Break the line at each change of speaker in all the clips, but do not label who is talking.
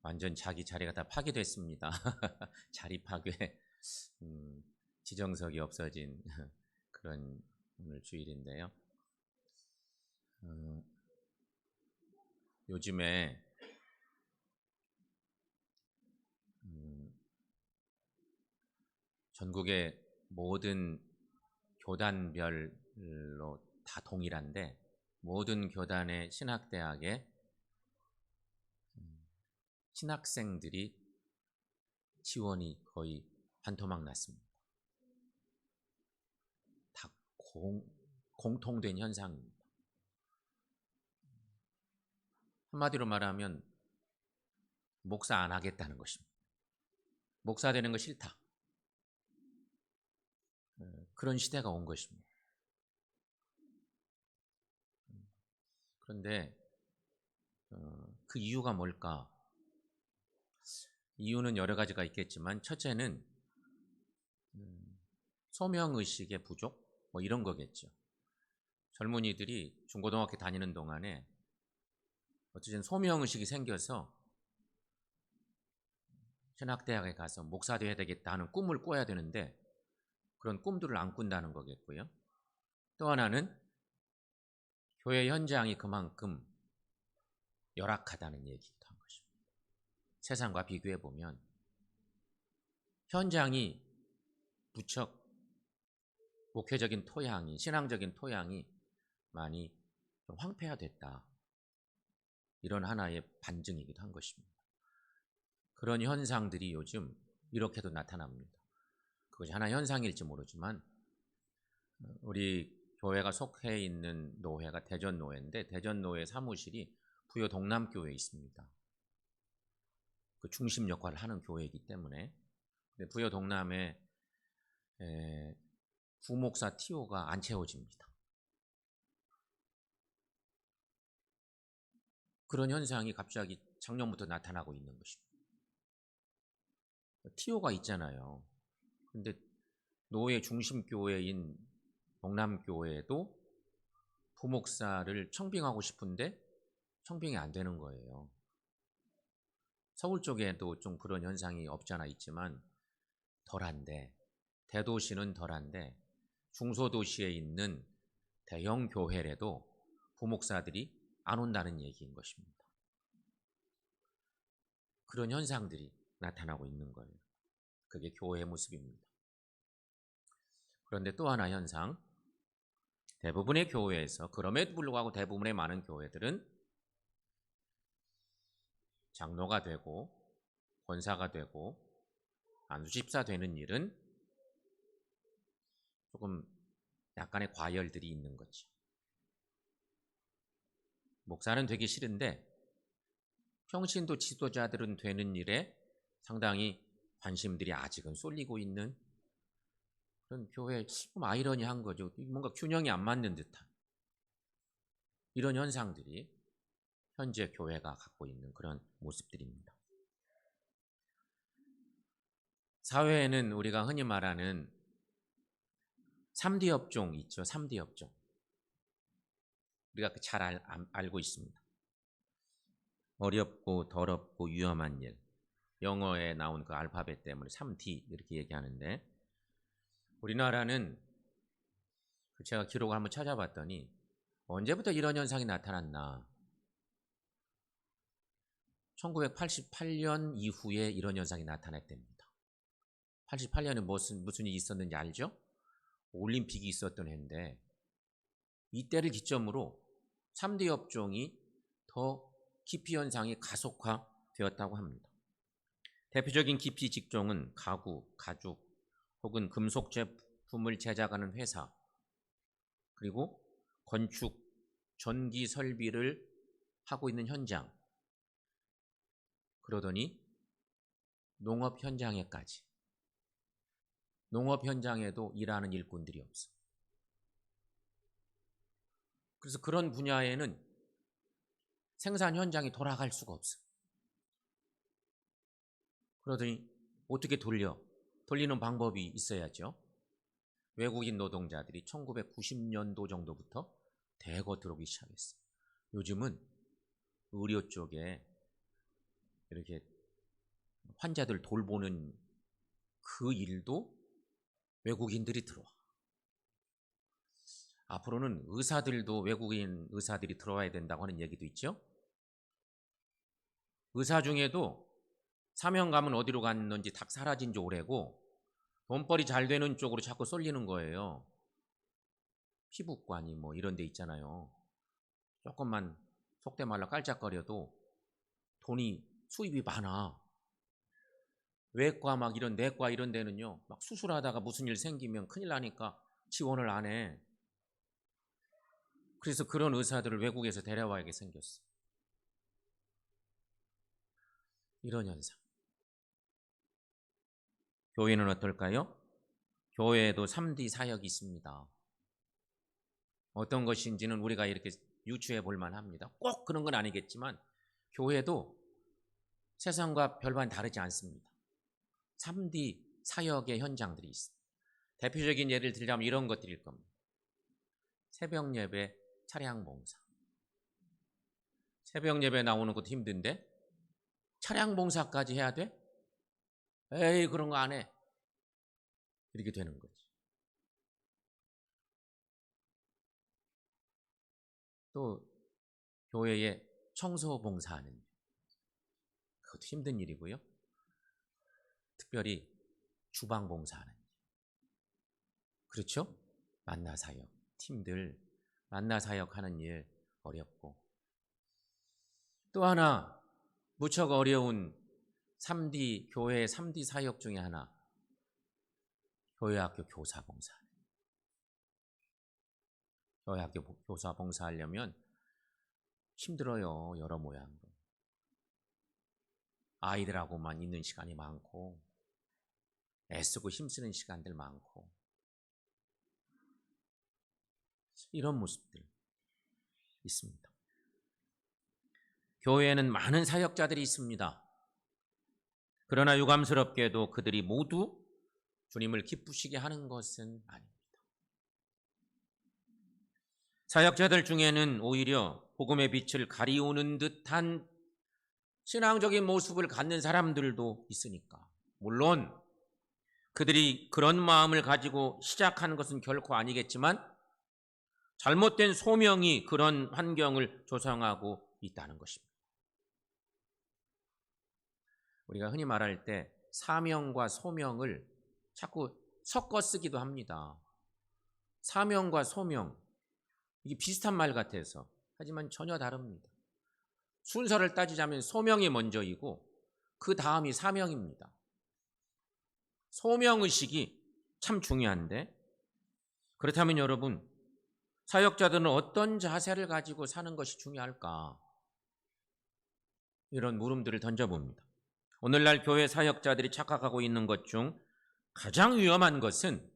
완전 자기 자리가 다 파괴됐습니다. 자리 파괴, 지정석이 없어진 그런 오늘 주일인데요. 요즘에 전국의 모든 교단별로 다 동일한데 모든 교단의 신학대학에 신학생들이 지원이 거의 반토막 났습니다. 다 공통된 현상입니다. 한마디로 말하면 목사 안 하겠다는 것입니다. 목사 되는 거 싫다. 그런 시대가 온 것입니다. 그런데 그 이유가 뭘까? 이유는 여러 가지가 있겠지만 첫째는 소명의식의 부족? 뭐 이런 거겠죠. 젊은이들이 중고등학교 다니는 동안에 어쨌든 소명의식이 생겨서 신학대학에 가서 목사 되어야 되겠다 하는 꿈을 꿔야 되는데 그런 꿈들을 안 꾼다는 거겠고요. 또 하나는 교회 현장이 그만큼 열악하다는 얘기도 한 것입니다. 세상과 비교해 보면 현장이 무척 목회적인 토양이, 신앙적인 토양이 많이 황폐화됐다. 이런 하나의 반증이기도 한 것입니다. 그런 현상들이 요즘 이렇게도 나타납니다. 그것이 하나의 현상일지 모르지만 우리 교회가 속해 있는 노회가 대전노회인데 대전노회 사무실이 부여 동남교회에 있습니다. 그 중심 역할을 하는 교회이기 때문에 부여 동남에 부목사 TO가 안 채워집니다. 그런 현상이 갑자기 작년부터 나타나고 있는 것입니다. TO가 있잖아요. 근데 노회 중심교회인 동남교회도 부목사를 청빙하고 싶은데 청빙이 안 되는 거예요. 서울 쪽에도 좀 그런 현상이 없잖아 있지만 덜한데 대도시는 덜한데 중소도시에 있는 대형 교회라도 부목사들이 안 온다는 얘기인 것입니다. 그런 현상들이 나타나고 있는 거예요. 그게 교회의 모습입니다. 그런데 또 하나 현상, 대부분의 교회에서 그럼에도 불구하고 대부분의 많은 교회들은 장로가 되고 권사가 되고 안수집사 되는 일은 조금 약간의 과열들이 있는 거지. 목사는 되기 싫은데 평신도 지도자들은 되는 일에 상당히 관심들이 아직은 쏠리고 있는 그런 교회, 좀 아이러니한 거죠. 뭔가 균형이 안 맞는 듯한 이런 현상들이 현재 교회가 갖고 있는 그런 모습들입니다. 사회에는 우리가 흔히 말하는 3D 업종 있죠. 3D 업종. 우리가 잘 알고 있습니다. 어렵고 더럽고 위험한 일. 영어에 나온 그 알파벳 때문에 3D 이렇게 얘기하는데 우리나라는 제가 기록을 한번 찾아봤더니 언제부터 이런 현상이 나타났나. 1988년 이후에 이런 현상이 나타났답니다. 88년에 무슨 일이 있었는지 알죠? 올림픽이 있었던 해인데 이때를 기점으로 3D 업종이 더 기피 현상이 가속화되었다고 합니다. 대표적인 기피 직종은 가구, 가죽 혹은 금속 제품을 제작하는 회사 그리고 건축, 전기 설비를 하고 있는 현장 그러더니 농업 현장에까지 농업 현장에도 일하는 일꾼들이 없어. 그래서 그런 분야에는 생산 현장이 돌아갈 수가 없어. 그러더니 어떻게 돌리는 방법이 있어야죠. 외국인 노동자들이 1990년도 정도부터 대거 들어오기 시작했어요. 요즘은 의료 쪽에 이렇게 환자들 돌보는 그 일도 외국인들이 들어와. 앞으로는 의사들도 외국인 의사들이 들어와야 된다고 하는 얘기도 있죠. 의사 중에도 사명감은 어디로 갔는지 다 사라진 지 오래고 돈벌이 잘 되는 쪽으로 자꾸 쏠리는 거예요. 피부과니 뭐 이런 데 있잖아요. 조금만 속된 말로 깔짝거려도 돈이 수입이 많아. 외과 막 이런 내과 이런 데는요, 막 수술하다가 무슨 일 생기면 큰일 나니까 지원을 안 해. 그래서 그런 의사들을 외국에서 데려와야게 생겼어. 이런 현상. 교회는 어떨까요? 교회에도 3D 사역이 있습니다. 어떤 것인지는 우리가 이렇게 유추해 볼 만합니다. 꼭 그런 건 아니겠지만 교회도 세상과 별반 다르지 않습니다. 3D 사역의 현장들이 있습니다. 대표적인 예를 들자면 이런 것들일 겁니다. 새벽 예배, 차량 봉사. 새벽 예배 나오는 것도 힘든데 차량 봉사까지 해야 돼? 에이, 그런 거 안 해. 이렇게 되는 거지. 또 교회에 청소 봉사하는 일. 그것도 힘든 일이고요. 특별히 주방 봉사하는 일. 그렇죠? 만나 사역. 팀들 만나 사역하는 일 어렵고. 또 하나 무척 어려운 3D 교회의 3D 사역 중에 하나, 교회학교 교사 봉사. 교회학교 교사 봉사하려면 힘들어요. 여러 모양으로. 아이들하고만 있는 시간이 많고 애쓰고 힘쓰는 시간들 많고 이런 모습들 있습니다. 교회에는 많은 사역자들이 있습니다. 그러나 유감스럽게도 그들이 모두 주님을 기쁘시게 하는 것은 아닙니다. 사역자들 중에는 오히려 복음의 빛을 가리우는 듯한 신앙적인 모습을 갖는 사람들도 있으니까. 물론 그들이 그런 마음을 가지고 시작하는 것은 결코 아니겠지만 잘못된 소명이 그런 환경을 조성하고 있다는 것입니다. 우리가 흔히 말할 때 사명과 소명을 자꾸 섞어 쓰기도 합니다. 사명과 소명, 이게 비슷한 말 같아서, 하지만 전혀 다릅니다. 순서를 따지자면 소명이 먼저이고 그 다음이 사명입니다. 소명의식이 참 중요한데, 그렇다면 여러분, 사역자들은 어떤 자세를 가지고 사는 것이 중요할까? 이런 물음들을 던져봅니다. 오늘날 교회 사역자들이 착각하고 있는 것 중 가장 위험한 것은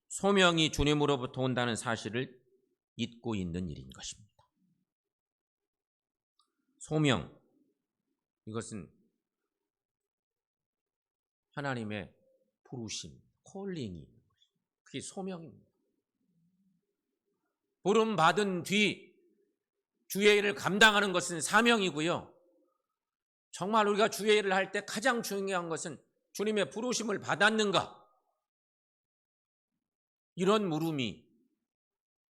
소명이 주님으로부터 온다는 사실을 잊고 있는 일인 것입니다. 소명, 이것은 하나님의 부르심, 콜링이 있는 것입니다. 그게 소명입니다. 부름 받은 뒤 주의 일을 감당하는 것은 사명이고요. 정말 우리가 주의 일을 할 때 가장 중요한 것은 주님의 부르심을 받았는가? 이런 물음이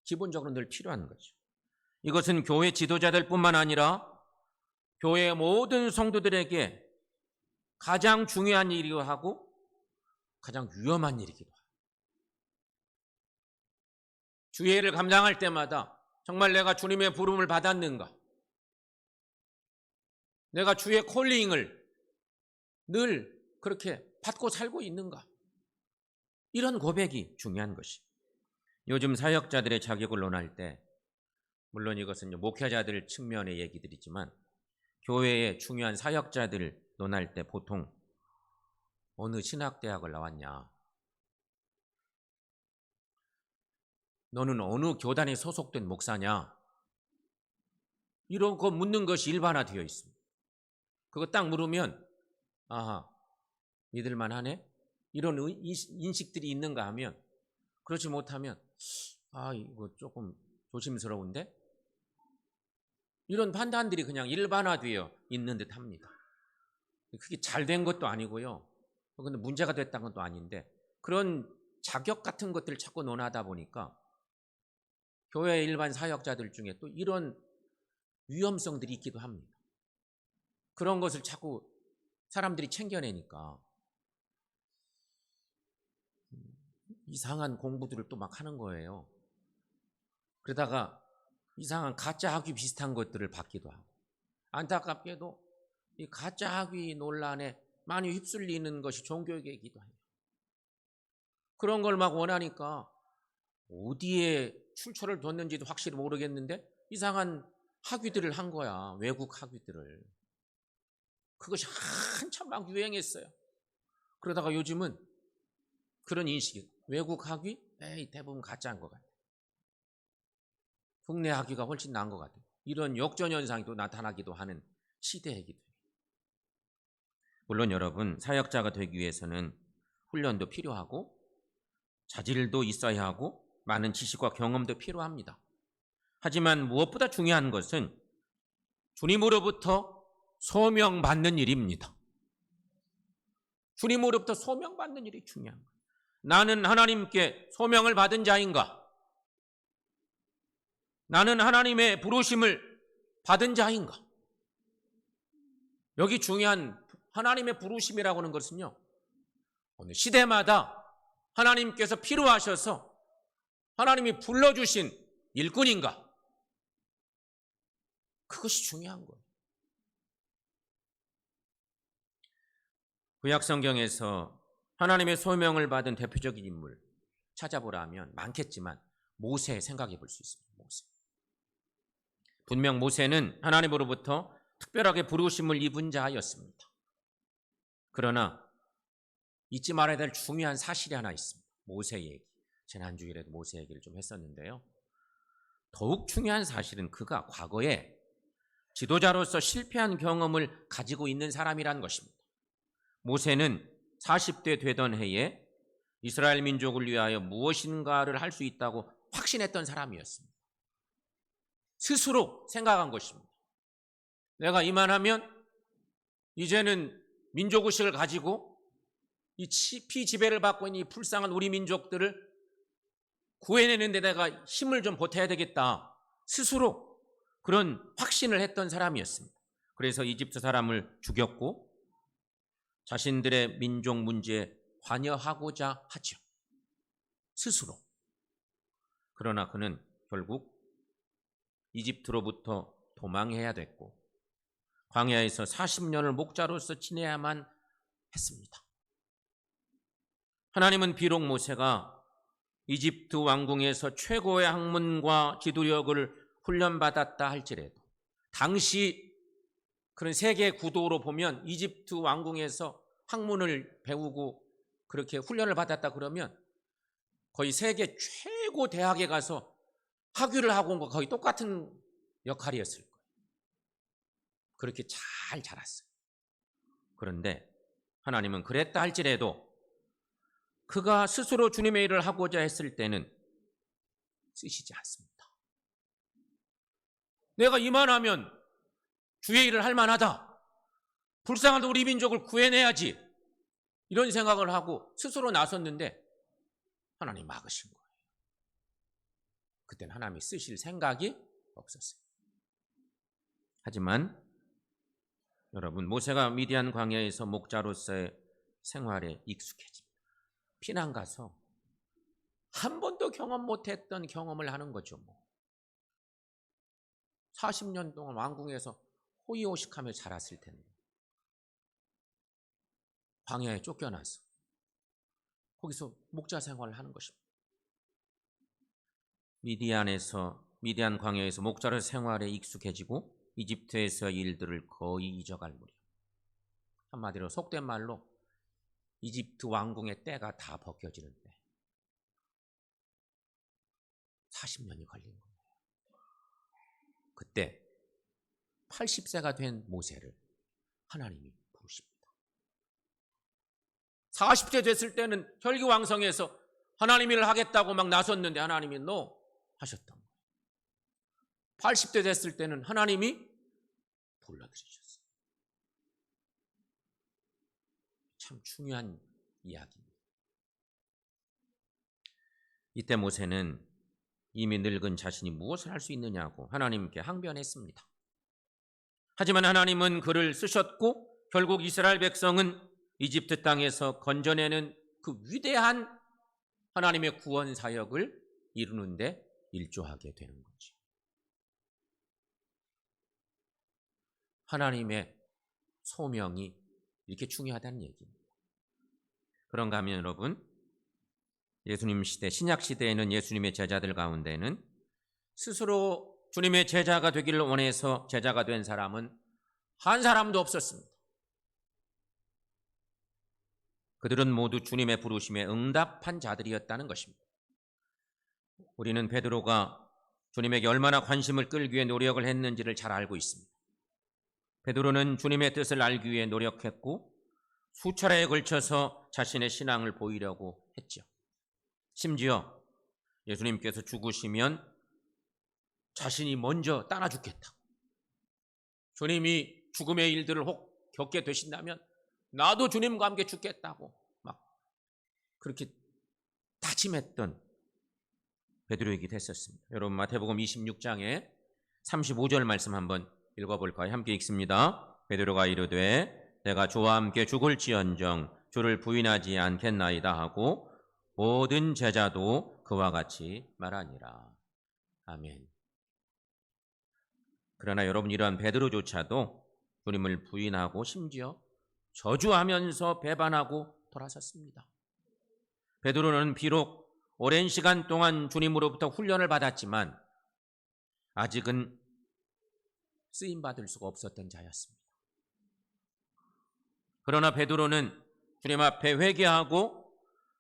기본적으로 늘 필요한 거죠. 이것은 교회 지도자들뿐만 아니라 교회의 모든 성도들에게 가장 중요한 일이기도 하고 가장 위험한 일이기도 해요. 주의 일을 감당할 때마다 정말 내가 주님의 부름을 받았는가? 내가 주의 콜링을 늘 그렇게 받고 살고 있는가? 이런 고백이 중요한 것이. 요즘 사역자들의 자격을 논할 때, 물론 이것은 목회자들 측면의 얘기들이지만 교회의 중요한 사역자들을 논할 때 보통 어느 신학대학을 나왔냐, 너는 어느 교단에 소속된 목사냐, 이런 거 묻는 것이 일반화되어 있습니다. 그거 딱 물으면 아하, 믿을만 하네? 이런 인식들이 있는가 하면, 그렇지 못하면 이거 조금 조심스러운데? 이런 판단들이 그냥 일반화되어 있는 듯 합니다. 그게 잘 된 것도 아니고요. 근데 문제가 됐다는 것도 아닌데 그런 자격 같은 것들을 자꾸 논하다 보니까 교회 일반 사역자들 중에 또 이런 위험성들이 있기도 합니다. 그런 것을 자꾸 사람들이 챙겨내니까 이상한 공부들을 또 막 하는 거예요. 그러다가 이상한 가짜 학위 비슷한 것들을 받기도 하고, 안타깝게도 이 가짜 학위 논란에 많이 휩쓸리는 것이 종교계이기도 해요. 그런 걸 막 원하니까 어디에 출처를 뒀는지도 확실히 모르겠는데 이상한 학위들을 한 거야. 외국 학위들을. 그것이 한참 막 유행했어요. 그러다가 요즘은 그런 인식이, 외국 학위? 에이, 대부분 가짜인 것 같아요. 국내 학위가 훨씬 나은 것 같아요. 이런 역전현상이 또 나타나기도 하는 시대이기도 해요. 물론 여러분, 사역자가 되기 위해서는 훈련도 필요하고 자질도 있어야 하고 많은 지식과 경험도 필요합니다. 하지만 무엇보다 중요한 것은 주님으로부터 소명받는 일입니다. 주님으로부터 소명받는 일이 중요한 거예요. 나는 하나님께 소명을 받은 자인가? 나는 하나님의 부르심을 받은 자인가? 여기 중요한 하나님의 부르심이라고 하는 것은요, 어느 시대마다 하나님께서 필요하셔서 하나님이 불러주신 일꾼인가? 그것이 중요한 거예요. 구약 성경에서 하나님의 소명을 받은 대표적인 인물 찾아보라면 많겠지만 모세 생각해 볼 수 있습니다. 모세. 분명 모세는 하나님으로부터 특별하게 부르심을 입은 자였습니다. 그러나 잊지 말아야 될 중요한 사실이 하나 있습니다. 모세 얘기. 지난주일에도 모세 얘기를 좀 했었는데요. 더욱 중요한 사실은 그가 과거에 지도자로서 실패한 경험을 가지고 있는 사람이라는 것입니다. 모세는 40대 되던 해에 이스라엘 민족을 위하여 무엇인가를 할 수 있다고 확신했던 사람이었습니다. 스스로 생각한 것입니다. 내가 이만하면 이제는 민족의식을 가지고 이 피지배를 받고 있는 이 불쌍한 우리 민족들을 구해내는 데 내가 힘을 좀 보태야 되겠다. 스스로 그런 확신을 했던 사람이었습니다. 그래서 이집트 사람을 죽였고 자신들의 민족 문제에 관여하고자 하죠. 스스로. 그러나 그는 결국 이집트로부터 도망해야 됐고 광야에서 40년을 목자로서 지내야만 했습니다. 하나님은 비록 모세가 이집트 왕궁에서 최고의 학문과 지도력을 훈련받았다 할지라도 당시 그런 세계 구도로 보면 이집트 왕궁에서 학문을 배우고 그렇게 훈련을 받았다 그러면 거의 세계 최고 대학에 가서 학위를 하고 온 거 거의 똑같은 역할이었을 거예요. 그렇게 잘 자랐어요. 그런데 하나님은 그랬다 할지라도 그가 스스로 주님의 일을 하고자 했을 때는 쓰시지 않습니다. 내가 이만하면 주의 일을 할 만하다. 불쌍한 우리 민족을 구해내야지. 이런 생각을 하고 스스로 나섰는데 하나님 막으신 거예요. 그때는 하나님이 쓰실 생각이 없었어요. 하지만 여러분, 모세가 미디안 광야에서 목자로서의 생활에 익숙해집니다. 피난 가서 한 번도 경험 못했던 경험을 하는 거죠. 40년 동안 왕궁에서 호의호식하며 자랐을 텐데 광야에 쫓겨나서 거기서 목자 생활을 하는 것입니다. 미디안 광야에서 목자로 생활에 익숙해지고 이집트에서 일들을 거의 잊어갈 무렵, 한마디로 속된 말로 이집트 왕궁의 때가 다 벗겨지는데 40년이 걸린 거예요. 그때 80세가 된 모세를 하나님이 부르십니다. 40세 됐을 때는 혈기왕성해서 하나님 일을 하겠다고 막 나섰는데 하나님이 너 하셨던 거예요. 80세 됐을 때는 하나님이 불러들이셨어요. 참 중요한 이야기입니다. 이때 모세는 이미 늙은 자신이 무엇을 할 수 있느냐고 하나님께 항변했습니다. 하지만 하나님은 그를 쓰셨고 결국 이스라엘 백성은 이집트 땅에서 건져내는 그 위대한 하나님의 구원 사역을 이루는데 일조하게 되는 거죠. 하나님의 소명이 이렇게 중요하다는 얘기입니다. 그런가 하면 여러분, 예수님 시대, 신약 시대에는 예수님의 제자들 가운데는 스스로 주님의 제자가 되기를 원해서 제자가 된 사람은 한 사람도 없었습니다. 그들은 모두 주님의 부르심에 응답한 자들이었다는 것입니다. 우리는 베드로가 주님에게 얼마나 관심을 끌기 위해 노력을 했는지를 잘 알고 있습니다. 베드로는 주님의 뜻을 알기 위해 노력했고 수차례에 걸쳐서 자신의 신앙을 보이려고 했죠. 심지어 예수님께서 죽으시면 자신이 먼저 따라 죽겠다고, 주님이 죽음의 일들을 혹 겪게 되신다면 나도 주님과 함께 죽겠다고 막 그렇게 다짐했던 베드로이기도 했었습니다. 여러분, 마태복음 26장에 35절 말씀 한번 읽어볼까요? 함께 읽습니다. 베드로가 이르되 내가 주와 함께 죽을지언정 주를 부인하지 않겠나이다 하고 모든 제자도 그와 같이 말하니라. 아멘. 그러나 여러분, 이러한 베드로조차도 주님을 부인하고 심지어 저주하면서 배반하고 돌아섰습니다. 베드로는 비록 오랜 시간 동안 주님으로부터 훈련을 받았지만 아직은 쓰임받을 수가 없었던 자였습니다. 그러나 베드로는 주님 앞에 회개하고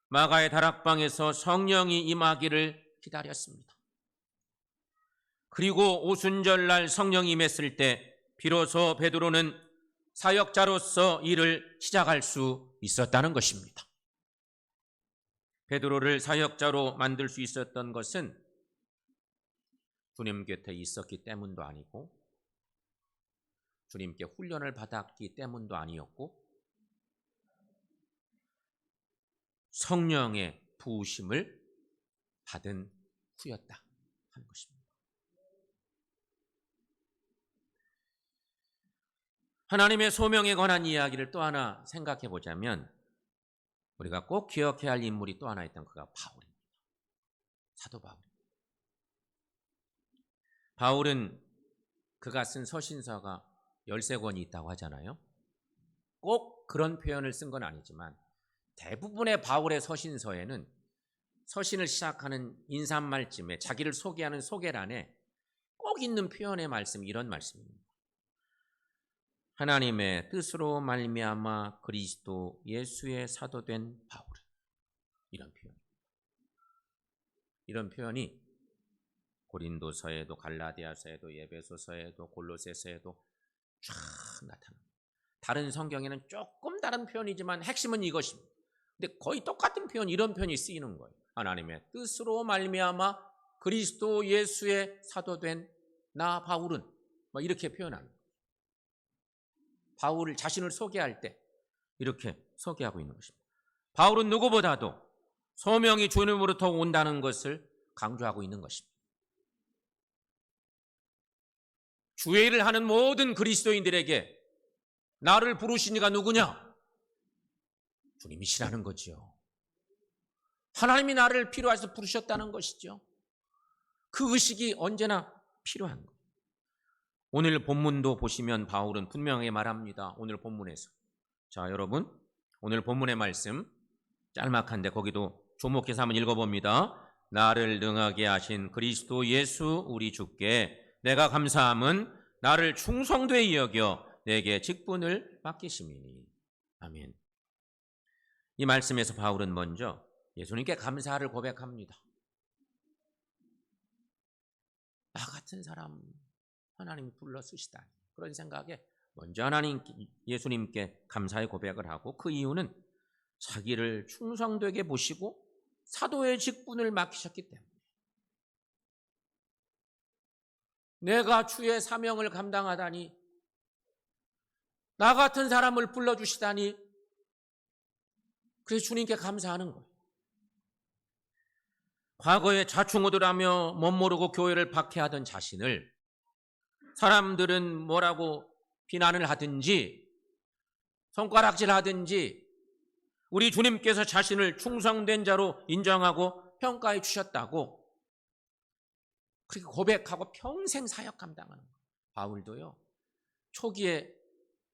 마가의 다락방에서 성령이 임하기를 기다렸습니다. 그리고 오순절날 성령이 임했을 때 비로소 베드로는 사역자로서 일을 시작할 수 있었다는 것입니다. 베드로를 사역자로 만들 수 있었던 것은 주님 곁에 있었기 때문도 아니고 주님께 훈련을 받았기 때문도 아니었고 성령의 부으심을 받은 후였다 하는 것입니다. 하나님의 소명에 관한 이야기를 또 하나 생각해 보자면 우리가 꼭 기억해야 할 인물이 또 하나 있던 그가 바울입니다. 사도 바울입니다. 바울은 그가 쓴 서신서가 13권이 있다고 하잖아요. 꼭 그런 표현을 쓴 건 아니지만 대부분의 바울의 서신서에는 서신을 시작하는 인사말쯤에 자기를 소개하는 소개란에 꼭 있는 표현의 말씀이 이런 말씀입니다. 하나님의 뜻으로 말미암아 그리스도 예수의 사도된 바울은, 이런 표현입니다. 이런 표현이 고린도서에도 갈라디아서에도 에베소서에도 골로새서에도 쫙 나타납니다. 다른 성경에는 조금 다른 표현이지만 핵심은 이것입니다. 근데 거의 똑같은 표현, 이런 표현이 쓰이는 거예요. 하나님의 뜻으로 말미암아 그리스도 예수의 사도된 나 바울은, 이렇게 표현합니다. 바울 자신을 소개할 때 이렇게 소개하고 있는 것입니다. 바울은 누구보다도 소명이 주님으로부터 온다는 것을 강조하고 있는 것입니다. 주의 일을 하는 모든 그리스도인들에게 나를 부르신 이가 누구냐? 주님이시라는 거죠. 하나님이 나를 필요해서 부르셨다는 것이죠. 그 의식이 언제나 필요한 거예요. 오늘 본문도 보시면 바울은 분명하게 말합니다. 오늘 본문에서. 자, 여러분, 오늘 본문의 말씀 짤막한데 거기도 조목해서 한번 읽어봅니다. 나를 능하게 하신 그리스도 예수 우리 주께 내가 감사함은 나를 충성되이 여겨 내게 직분을 맡기심이니. 아멘. 이 말씀에서 바울은 먼저 예수님께 감사를 고백합니다. 나 같은 사람 하나님이 불러 쓰시다니, 그런 생각에 먼저 예수님께 감사의 고백을 하고, 그 이유는 자기를 충성되게 보시고 사도의 직분을 맡기셨기 때문에, 내가 주의 사명을 감당하다니, 나 같은 사람을 불러주시다니 그래서 주님께 감사하는 거예요. 과거에 좌충우돌하며 멋모르고 교회를 박해하던 자신을 사람들은 뭐라고 비난을 하든지 손가락질하든지 우리 주님께서 자신을 충성된 자로 인정하고 평가해 주셨다고 그렇게 고백하고 평생 사역 감당하는 거예요. 바울도요. 초기에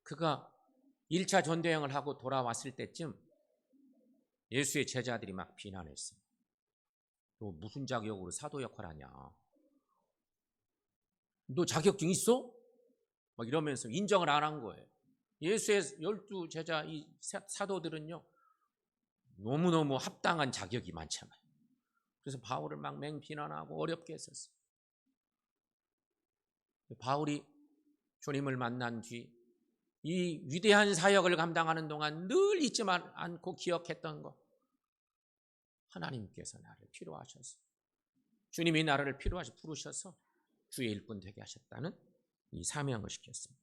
그가 1차 전도여행을 하고 돌아왔을 때쯤 예수의 제자들이 막 비난했어요. 너 무슨 자격으로 사도 역할하냐? 너 자격증 있어? 막 이러면서 인정을 안 한 거예요. 예수의 12제자 이 사도들은요. 너무너무 합당한 자격이 많잖아요. 그래서 바울을 막 맹비난하고 어렵게 했었어요. 바울이 주님을 만난 뒤 이 위대한 사역을 감당하는 동안 늘 잊지 않고 기억했던 것. 하나님께서 나를 필요하셔서 주님이 나를 부르셔서 주의 일꾼 되게 하셨다는 이 사명을 시켰습니다.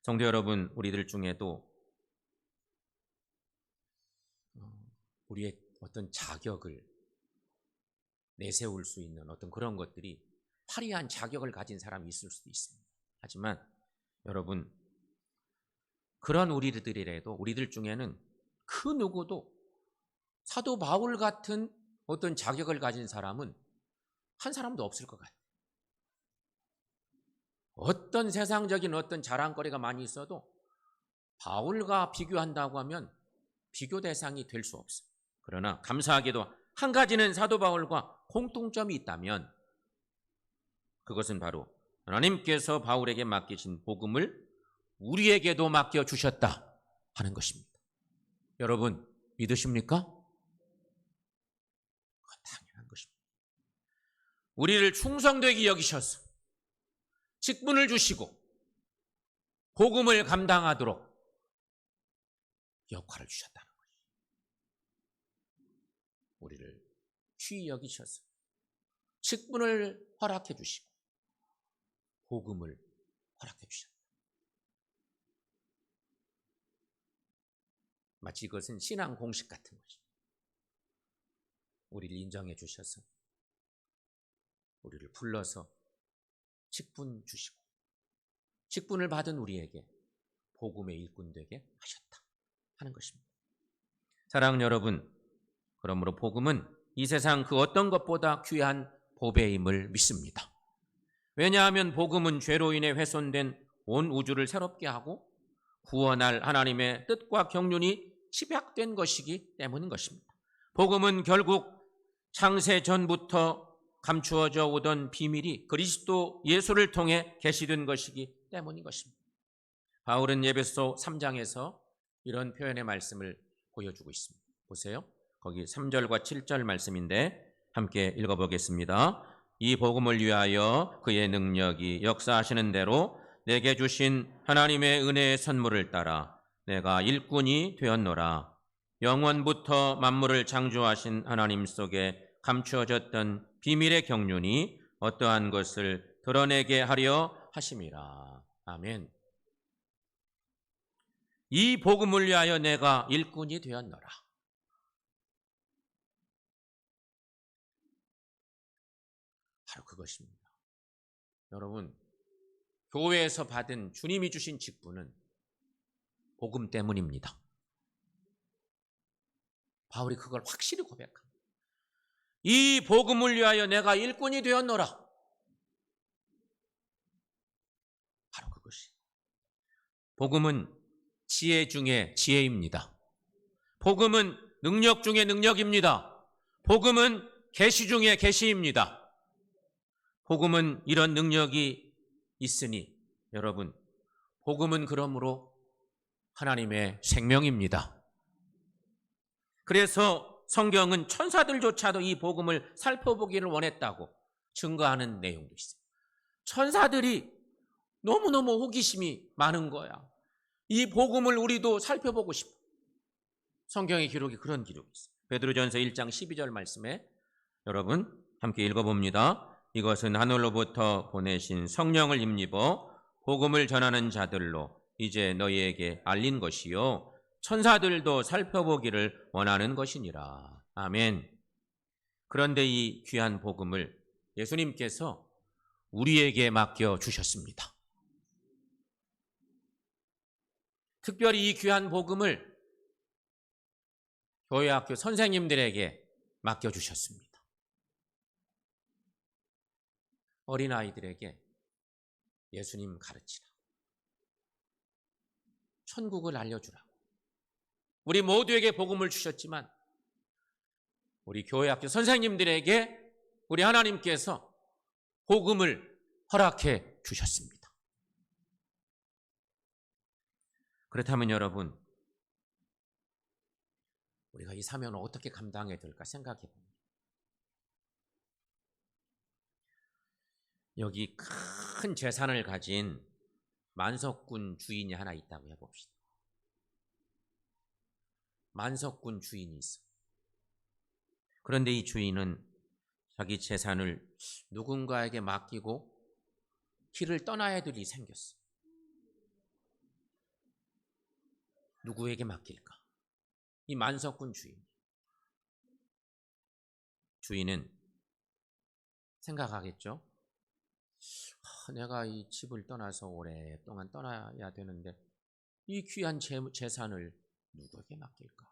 성도 여러분, 우리들 중에도 우리의 어떤 자격을 내세울 수 있는 어떤 그런 것들이 화려한 자격을 가진 사람이 있을 수도 있습니다. 하지만 여러분, 그런 우리들이라도 우리들 중에는 그 누구도 사도 바울 같은 어떤 자격을 가진 사람은 한 사람도 없을 것 같아요. 어떤 세상적인 어떤 자랑거리가 많이 있어도 바울과 비교한다고 하면 비교 대상이 될 수 없어요. 그러나 감사하게도 한 가지는 사도 바울과 공통점이 있다면 그것은 바로 하나님께서 바울에게 맡기신 복음을 우리에게도 맡겨주셨다 하는 것입니다. 여러분 믿으십니까? 당연한 것입니다. 우리를 충성되게 여기셔서 직분을 주시고 복음을 감당하도록 역할을 주셨다는 거죠. 우리를 귀히 여기셔서 직분을 허락해 주시고 복음을 허락해 주셨다. 마치 이것은 신앙 공식 같은 것입니다. 우리를 인정해 주셔서 우리를 불러서 직분 주시고 직분을 받은 우리에게 복음의 일꾼 되게 하셨다 하는 것입니다. 사랑하는 여러분, 그러므로 복음은 이 세상 그 어떤 것보다 귀한 보배임을 믿습니다. 왜냐하면 복음은 죄로 인해 훼손된 온 우주를 새롭게 하고 구원할 하나님의 뜻과 경륜이 집약된 것이기 때문인 것입니다. 복음은 결국 창세 전부터 감추어져 오던 비밀이 그리스도 예수를 통해 계시된 것이기 때문인 것입니다. 바울은 에베소 3장에서 이런 표현의 말씀을 보여주고 있습니다. 보세요. 거기 3절과 7절 말씀인데 함께 읽어보겠습니다. 이 복음을 위하여 그의 능력이 역사하시는 대로 내게 주신 하나님의 은혜의 선물을 따라 내가 일꾼이 되었노라. 영원부터 만물을 창조하신 하나님 속에 감추어졌던 비밀의 경륜이 어떠한 것을 드러내게 하려 하심이라. 아멘. 이 복음을 위하여 내가 일꾼이 되었노라. 바로 그것입니다. 여러분, 교회에서 받은 주님이 주신 직분은 복음 때문입니다. 바울이 그걸 확실히 고백합니다. 이 복음을 위하여 내가 일꾼이 되었노라. 바로 그것이. 복음은 지혜 중에 지혜입니다. 복음은 능력 중에 능력입니다. 복음은 계시 중에 계시입니다. 복음은 이런 능력이 있으니 여러분, 복음은 그러므로 하나님의 생명입니다. 그래서 성경은 천사들조차도 이 복음을 살펴보기를 원했다고 증거하는 내용도 있어요. 천사들이 너무너무 호기심이 많은 거야. 이 복음을 우리도 살펴보고 싶어. 성경의 기록이 그런 기록이 있어요. 베드로전서 1장 12절 말씀에 여러분 함께 읽어봅니다. 이것은 하늘로부터 보내신 성령을 힘입어 복음을 전하는 자들로 이제 너희에게 알린 것이요 천사들도 살펴보기를 원하는 것이니라. 아멘. 그런데 이 귀한 복음을 예수님께서 우리에게 맡겨 주셨습니다. 특별히 이 귀한 복음을 교회학교 선생님들에게 맡겨 주셨습니다. 어린아이들에게 예수님 가르치라. 천국을 알려주라고. 우리 모두에게 복음을 주셨지만 우리 교회학교 선생님들에게 우리 하나님께서 복음을 허락해 주셨습니다. 그렇다면 여러분, 우리가 이 사명을 어떻게 감당해야 될까 생각해 봅니다. 여기 큰 재산을 가진 만석군 주인이 하나 있다고 해봅시다. 만석군 주인이 있어. 그런데 이 주인은 자기 재산을 누군가에게 맡기고 길을 떠나야 될 일이 생겼어. 누구에게 맡길까? 이 만석군 주인은 생각하겠죠. 내가 이 집을 떠나서 오랫동안 떠나야 되는데 이 귀한 재산을 누구에게 맡길까?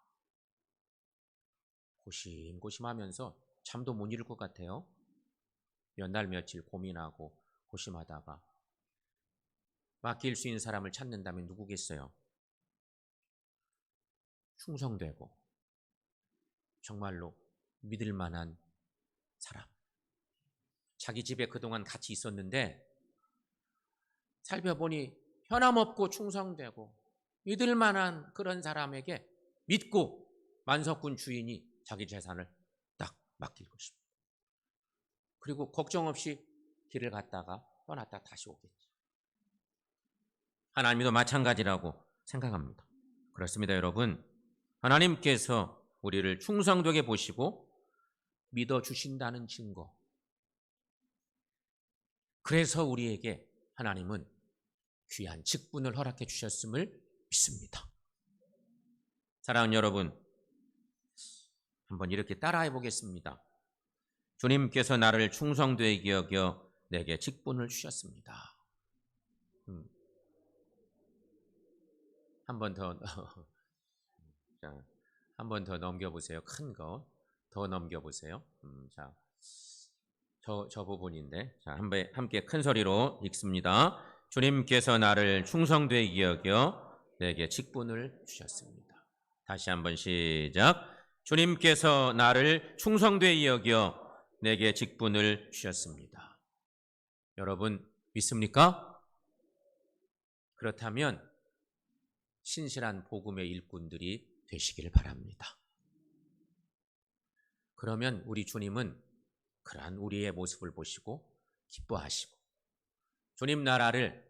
고심고심하면서 잠도 못 이룰 것 같아요. 몇 날 며칠 고민하고 고심하다가 맡길 수 있는 사람을 찾는다면 누구겠어요? 충성되고 정말로 믿을 만한 사람. 자기 집에 그동안 같이 있었는데 살펴보니 변함없고 충성되고 믿을 만한 그런 사람에게 믿고 만석군 주인이 자기 재산을 딱 맡길 것입니다. 그리고 걱정 없이 길을 갔다가 떠났다 다시 오겠죠. 하나님도 마찬가지라고 생각합니다. 그렇습니다, 여러분. 하나님께서 우리를 충성되게 보시고 믿어주신다는 증거. 그래서 우리에게 하나님은 귀한 직분을 허락해 주셨음을 믿습니다. 사랑하는 여러분, 한번 이렇게 따라해 보겠습니다. 주님께서 나를 충성되게 여겨 내게 직분을 주셨습니다. 한 번 더, 한 번 더 넘겨보세요. 큰 거 더 넘겨보세요. 자, 저 부분인데, 자, 함께 큰 소리로 읽습니다. 주님께서 나를 충성되게 여겨 내게 직분을 주셨습니다. 다시 한번 시작. 주님께서 나를 충성되게 여겨 내게 직분을 주셨습니다. 여러분 믿습니까? 그렇다면 신실한 복음의 일꾼들이 되시길 바랍니다. 그러면 우리 주님은 그러한 우리의 모습을 보시고 기뻐하시고 주님 나라를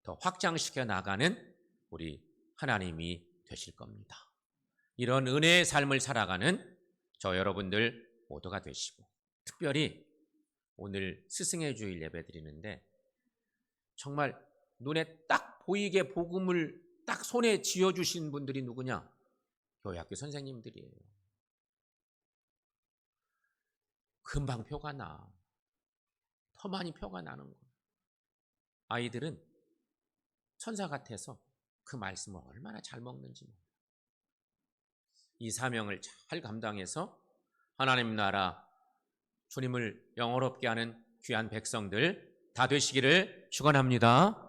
더 확장시켜 나가는 우리 하나님이 되실 겁니다. 이런 은혜의 삶을 살아가는 저 여러분들 모두가 되시고, 특별히 오늘 스승의 주일 예배 드리는데 정말 눈에 딱 보이게 복음을 딱 손에 쥐어주신 분들이 누구냐? 교회학교 선생님들이에요. 금방 표가 나. 더 많이 표가 나는 거예요. 아이들은 천사 같아서 그 말씀을 얼마나 잘 먹는지 몰라요. 이 사명을 잘 감당해서 하나님 나라 주님을 영화롭게 하는 귀한 백성들 다 되시기를 축원합니다.